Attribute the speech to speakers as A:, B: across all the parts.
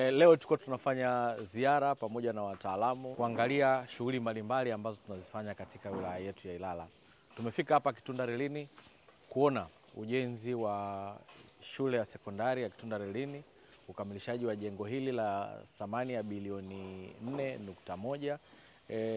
A: Leo tuko tunafanya ziara pamoja na wataalamu kuangalia shughuli mbalimbali ambazo tunazifanya katika wilaya yetu ya Ilala. Tumefika hapa Kitunda Relini kuona ujenzi wa shule ya sekondari ya Kitunda Relini, ukamilishaji wa jengo hili la thamani ya bilioni 4.1.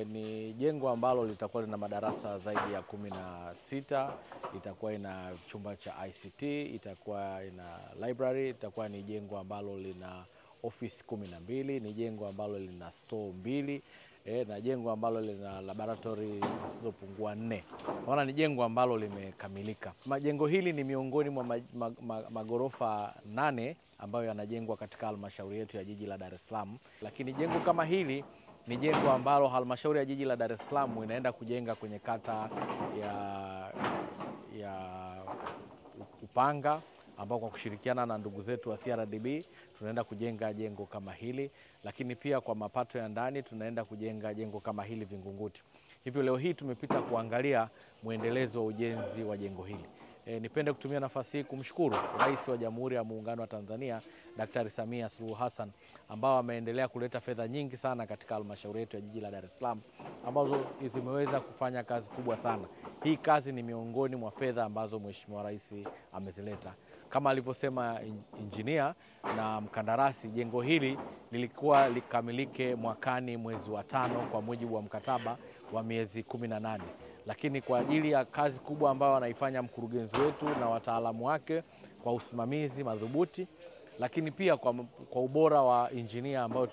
A: Ni jengo ambalo litakuwa lina madarasa zaidi ya 16, itakuwa ina chumba cha ICT, itakuwa ina library, itakuwa ni jengo ambalo lina office 12, ni jengo ambalo lina store 2, na jengo ambalo lina laboratory zisizopungua 4. Naona ni jengo ambalo limekamilika. Majengo hili ni miongoni mwa magorofa 8 ambayo yanajengwa katika halmashauri yetu ya jiji la Dar es Salaam. Lakini jengo kama hili ni jengo ambalo halmashauri ya jiji la Dar es Salaam inaenda kujenga kwenye kata ya Upanga, ambao kwa kushirikiana na ndugu zetu wa CRDB tunaenda kujenga jengo kama hili, lakini pia kwa mapato ya ndani tunaenda kujenga jengo kama hili Vingunguti. Hivyo leo hii tumepita kuangalia muendelezo wa ujenzi wa jengo hili. Nipende kutumia nafasi hii kumshukuru Rais wa Jamhuri ya Muungano wa Tanzania Daktari Samia Suluhu Hassan, ambao ameendelea kuleta fedha nyingi sana katika halmashauri yetu ya jiji la Dar es Salaam, ambazo zimeweza kufanya kazi kubwa sana. Hii kazi ni miongoni mwa fedha ambazo Mheshimiwa Rais amezileta. Kama alivyosema injinia na mkandarasi, jengo hili lilikuwa likamilike mwakani mwezi wa 5 kwa mujibu wa mkataba wa miezi 18. Lakini kwa ajili ya kazi kubwa ambayo anaifanya mkurugenzi wetu na wataalamu wake kwa usimamizi madhubuti, lakini pia kwa ubora wa injinia ambao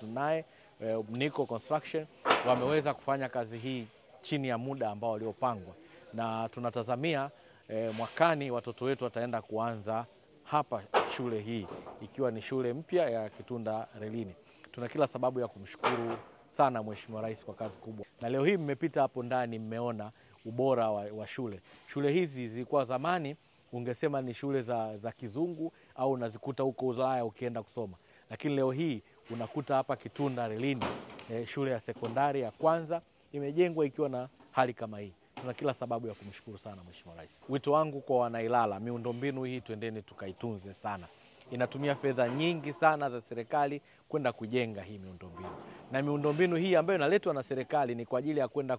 A: tunaye Nico Construction, wameweza kufanya kazi hii chini ya muda ambao uliopangwa, na tunatazamia mwakani watoto wetu wataenda kuanza hapa shule hii, ikiwa ni shule mpya ya Kitunda Relini. Tuna kila sababu ya kumshukuru sana Mheshimiwa Rais kwa kazi kubwa. Na leo hii mmepita hapo ndani, mmeona ubora wa shule. Shule hizi zilikuwa zamani ungesema ni shule za kizungu au unazikuta huko Ulaya ukienda kusoma. Lakini leo hii unakuta hapa Kitunda Relini shule ya sekondari ya kwanza imejengwa ikiwa na hali kama hii. Tuna kila sababu ya kumshukuru sana Mheshimiwa Rais. Wito wangu kwa wanailala, miundombinu hii twendeni tukaitunze sana. Inatumia fedha nyingi sana za serikali kwenda kujenga hii miundombinu. Na miundombinu hii ambayo inaletwa na serikali ni kwa ajili ya kwenda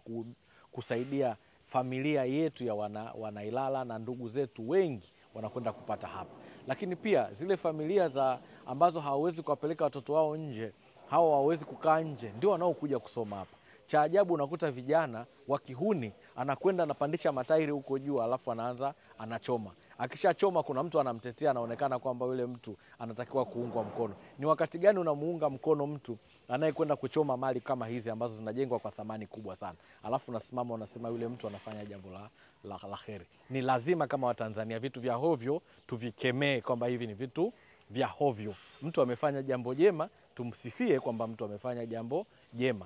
A: kusaidia familia yetu ya wanailala, na ndugu zetu wengi wanakwenda kupata hapa. Lakini pia zile familia ambazo hawawezi kuwapeleka watoto wao nje, hao hawawezi kukaa nje, ndio wanaokuja kusoma hapa. Cha ajabu unakuta vijana wa kihuni anakwenda anapandisha matairi huko juu, alafu anaanza anachoma. Akishachoma kuna mtu anamtetea, anaonekana kwamba yule mtu anatakiwa kuungwa mkono. Ni wakati gani unamuunga mkono mtu anayekwenda kuchoma mali kama hizi ambazo zinajengwa kwa thamani kubwa sana? Alafu unasimama unasema yule mtu anafanya jambo la kheri. Ni lazima kama Watanzania vitu vya hovyo tuvikemee kwamba hivi ni vitu vya hovyo. Mtu amefanya jambo jema, tumsifie kwamba mtu amefanya jambo jema.